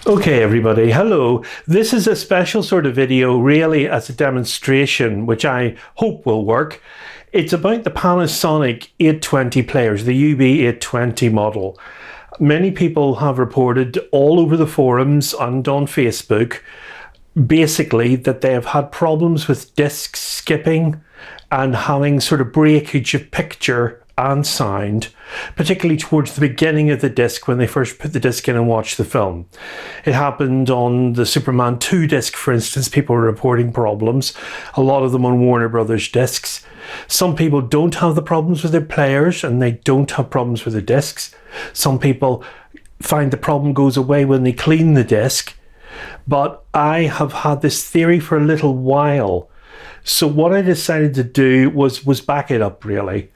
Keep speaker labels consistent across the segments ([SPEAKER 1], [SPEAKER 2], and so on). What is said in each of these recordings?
[SPEAKER 1] Okay everybody, hello. This is a special sort of video really as a demonstration which I hope will work. It's about the Panasonic 820 Players, the UB820 model. Many people have reported all over the forums and on Facebook basically that they have had problems with disc skipping and having sort of breakage of picture and sound, particularly towards the beginning of the disc when they first put the disc in and watched the film. It happened on the Superman 2 disc, for instance. People were reporting problems, a lot of them on Warner Brothers discs. Some people don't have the problems with their players and they don't have problems with the discs. Some people find the problem goes away when they clean the disc. But I have had this theory for a little while. So what I decided to do was back it up really.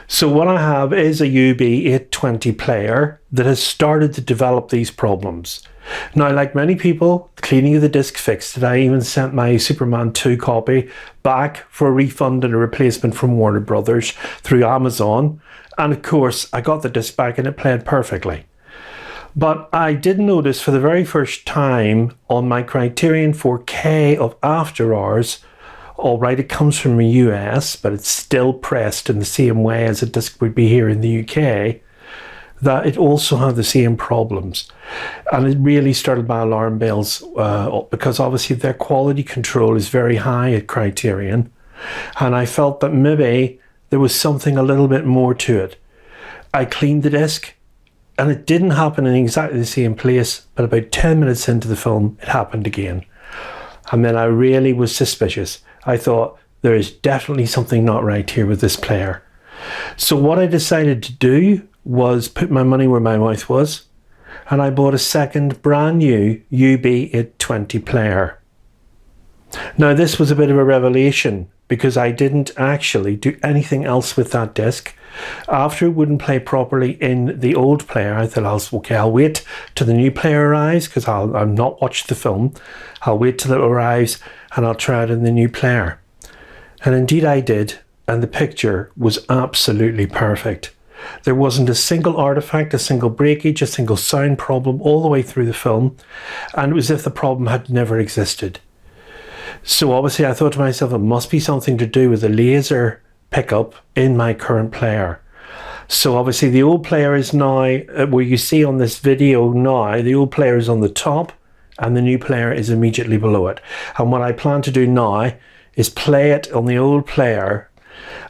[SPEAKER 1] So what I have is a UB820 player that has started to develop these problems. Now, like many people, the cleaning of the disc fixed it. I even sent my Superman 2 copy back for a refund and a replacement from Warner Brothers through Amazon. And of course, I got the disc back and it played perfectly. But I did notice for the very first time on my Criterion 4K of After Hours, all right, it comes from the US, but it's still pressed in the same way as a disc would be here in the UK, that it also had the same problems. And it really started my alarm bells because obviously their quality control is very high at Criterion. And I felt that maybe there was something a little bit more to it. I cleaned the disc and it didn't happen in exactly the same place, but about 10 minutes into the film, it happened again. And then I really was suspicious. I thought there is definitely something not right here with this player. So what I decided to do was put my money where my mouth was, and I bought a second brand new UB820 player. Now this was a bit of a revelation because I didn't actually do anything else with that disc. After it wouldn't play properly in the old player, I thought, I'll wait till the new player arrives because I'll not watch the film. I'll wait till it arrives and I'll try it in the new player. And indeed I did, and the picture was absolutely perfect. There wasn't a single artifact, a single breakage, a single sound problem all the way through the film, and it was as if the problem had never existed. So obviously I thought to myself, it must be something to do with the laser pickup in my current player. So obviously the old player is now, where you see on this video now, the old player is on the top and the new player is immediately below it. And what I plan to do now is play it on the old player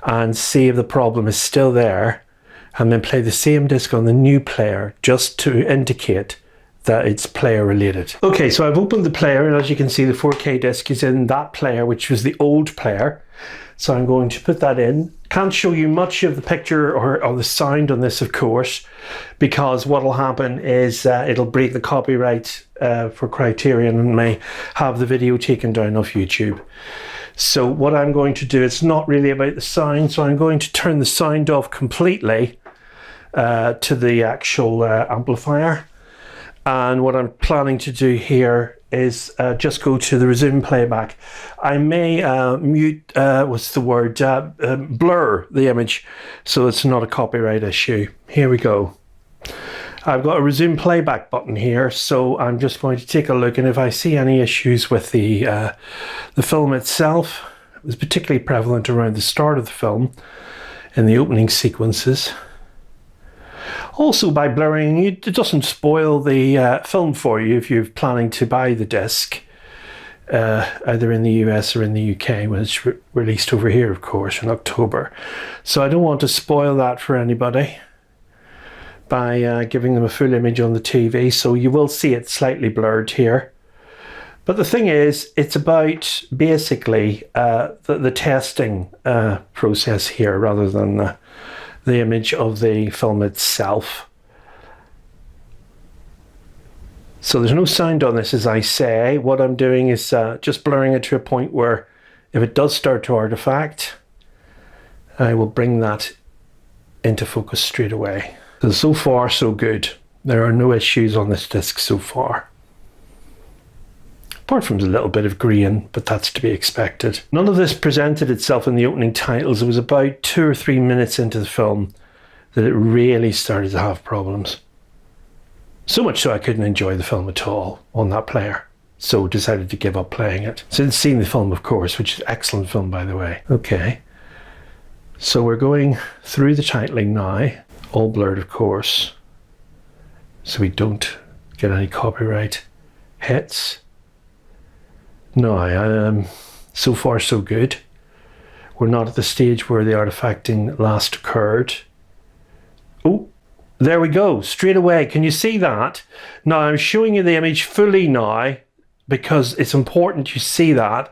[SPEAKER 1] and see if the problem is still there, and then play the same disc on the new player just to indicate that it's player related. Okay, so I've opened the player and as you can see the 4K disc is in that player, which was the old player. So I'm going to put that in. Can't show you much of the picture or the sound on this, of course, because what will happen is it'll break the copyright for Criterion and may have the video taken down off YouTube. So what I'm going to do, it's not really about the sound, so I'm going to turn the sound off completely to the actual amplifier. And what I'm planning to do here is just go to the resume playback. I may blur the image so it's not a copyright issue. Here we go. I've got a resume playback button here, so I'm just going to take a look, and if I see any issues with the film itself, it was particularly prevalent around the start of the film in the opening sequences. Also, by blurring, it doesn't spoil the film for you if you're planning to buy the disc, either in the US or in the UK when it's released over here, of course, in October. So I don't want to spoil that for anybody by giving them a full image on the TV, so you will see it slightly blurred here. But the thing is, it's about basically the testing process here rather than the image of the film itself. So there's no sound on this, as I say. What I'm doing is just blurring it to a point where if it does start to artifact, I will bring that into focus straight away. So far so good. There are no issues on this disc so far. Apart from a little bit of grain, but that's to be expected. None of this presented itself in the opening titles. It was about 2 or 3 minutes into the film that it really started to have problems. So much so I couldn't enjoy the film at all on that player. So decided to give up playing it. Since seeing the film, of course, which is an excellent film, by the way. Okay. So we're going through the titling now. All blurred, of course. So we don't get any copyright hits. No, so far so good. We're not at the stage where the artefacting last occurred. Oh, there we go, straight away. Can you see that? Now I'm showing you the image fully now because it's important you see that.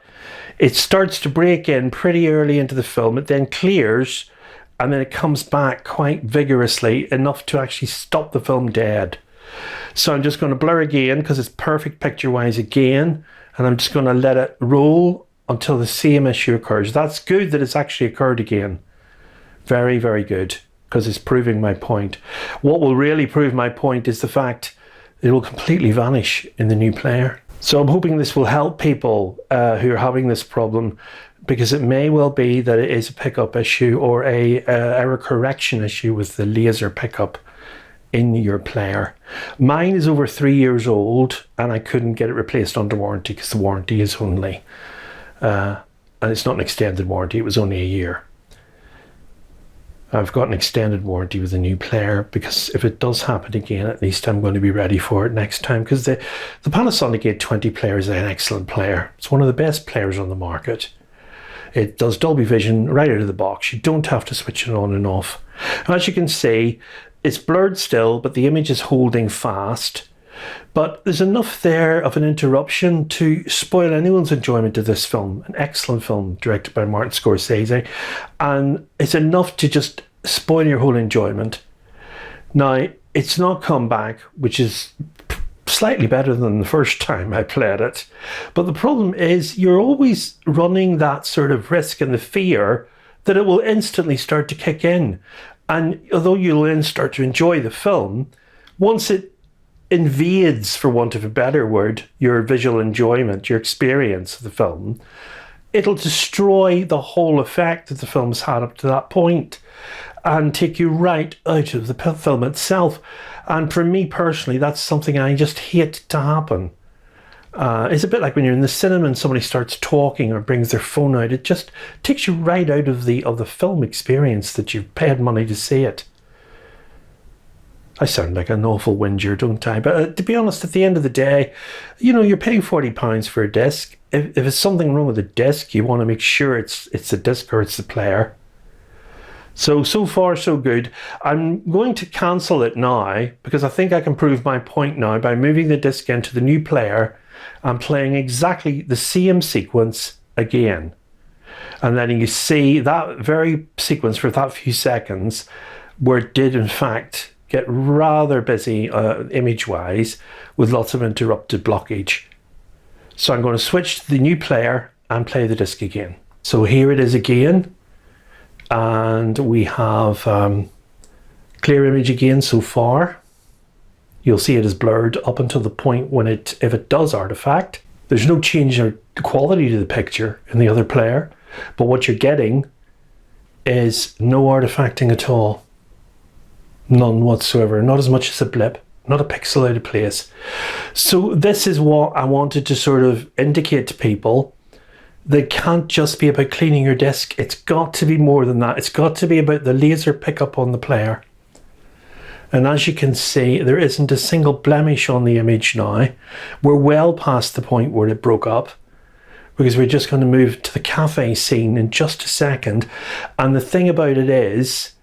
[SPEAKER 1] It starts to break in pretty early into the film. It then clears and then it comes back quite vigorously, enough to actually stop the film dead. So I'm just going to blur again because it's perfect picture-wise again, and I'm just going to let it roll until the same issue occurs. That's good that it's actually occurred again. Very, very good, because it's proving my point. What will really prove my point is the fact it will completely vanish in the new player. So I'm hoping this will help people who are having this problem, because it may well be that it is a pickup issue or a error correction issue with the laser pickup in your player. Mine is over 3 years old and I couldn't get it replaced under warranty because the warranty is only and it's not an extended warranty, it was only a year. I've got an extended warranty with a new player because if it does happen again, at least I'm going to be ready for it next time, because the Panasonic UB820 Players is an excellent player. It's one of the best players on the market. It does Dolby Vision right out of the box. You don't have to switch it on and off. As you can see, it's blurred still, but the image is holding fast. But there's enough there of an interruption to spoil anyone's enjoyment of this film. An excellent film directed by Martin Scorsese. And it's enough to just spoil your whole enjoyment. Now, it's not come back, which is slightly better than the first time I played it. But the problem is you're always running that sort of risk and the fear that it will instantly start to kick in. And although you'll then start to enjoy the film, once it invades, for want of a better word, your visual enjoyment, your experience of the film, it'll destroy the whole effect that the film's had up to that point and take you right out of the film itself. And for me personally, that's something I just hate to happen. It's a bit like when you're in the cinema and somebody starts talking or brings their phone out. It just takes you right out of the film experience that you've paid money to see it. I sound like an awful whinger, don't I? But to be honest, at the end of the day, you know, you're paying £40 for a disc. If there's something wrong with the disc, you want to make sure it's the disc or it's the player. So far so good. I'm going to cancel it now because I think I can prove my point now by moving the disc into the new player and playing exactly the same sequence again. And then you see that very sequence for that few seconds where it did in fact get rather busy image-wise with lots of interrupted blockage. So I'm going to switch to the new player and play the disc again. So here it is again. And we have clear image again so far. You'll see it is blurred up until the point when if it does artifact. There's no change in the quality to the picture in the other player, but what you're getting is no artifacting at all. None whatsoever, not as much as a blip, not a pixel out of place. So this is what I wanted to sort of indicate to people. They can't just be about cleaning your disc. It's got to be more than that. It's got to be about the laser pickup on the player. And as you can see, there isn't a single blemish on the image now. We're well past the point where it broke up, because we're just going to move to the cafe scene in just a second. And the thing about it is,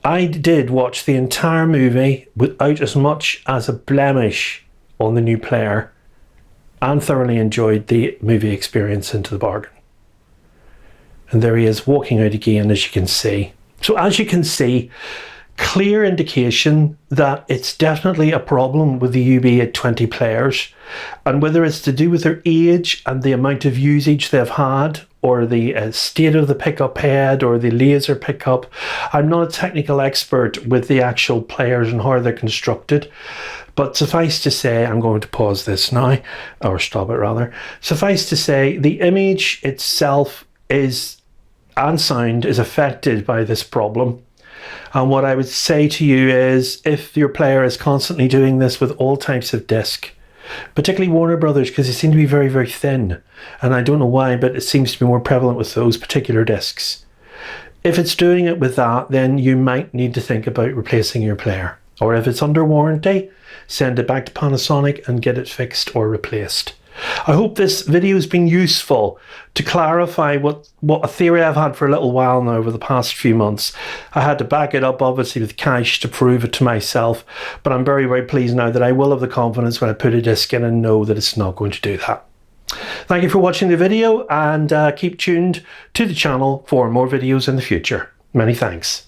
[SPEAKER 1] I did watch the entire movie without as much as a blemish on the new player, and thoroughly enjoyed the movie experience into the bargain. And there he is walking out again, as you can see. So as you can see, clear indication that it's definitely a problem with the UB820 Players, and whether it's to do with their age and the amount of usage they've had, or the state of the pickup head, or the laser pickup. I'm not a technical expert with the actual players and how they're constructed, but suffice to say, I'm going to pause this now, or stop it rather. Suffice to say, the image itself and sound is affected by this problem. And what I would say to you is, if your player is constantly doing this with all types of disc, particularly Warner Brothers, because they seem to be very, very thin, and I don't know why, but it seems to be more prevalent with those particular discs. If it's doing it with that, then you might need to think about replacing your player. Or if it's under warranty, send it back to Panasonic and get it fixed or replaced. I hope this video has been useful to clarify what a theory I've had for a little while now over the past few months. I had to back it up obviously with cash to prove it to myself, but I'm very, very pleased now that I will have the confidence when I put a disc in and know that it's not going to do that. Thank you for watching the video, and keep tuned to the channel for more videos in the future. Many thanks.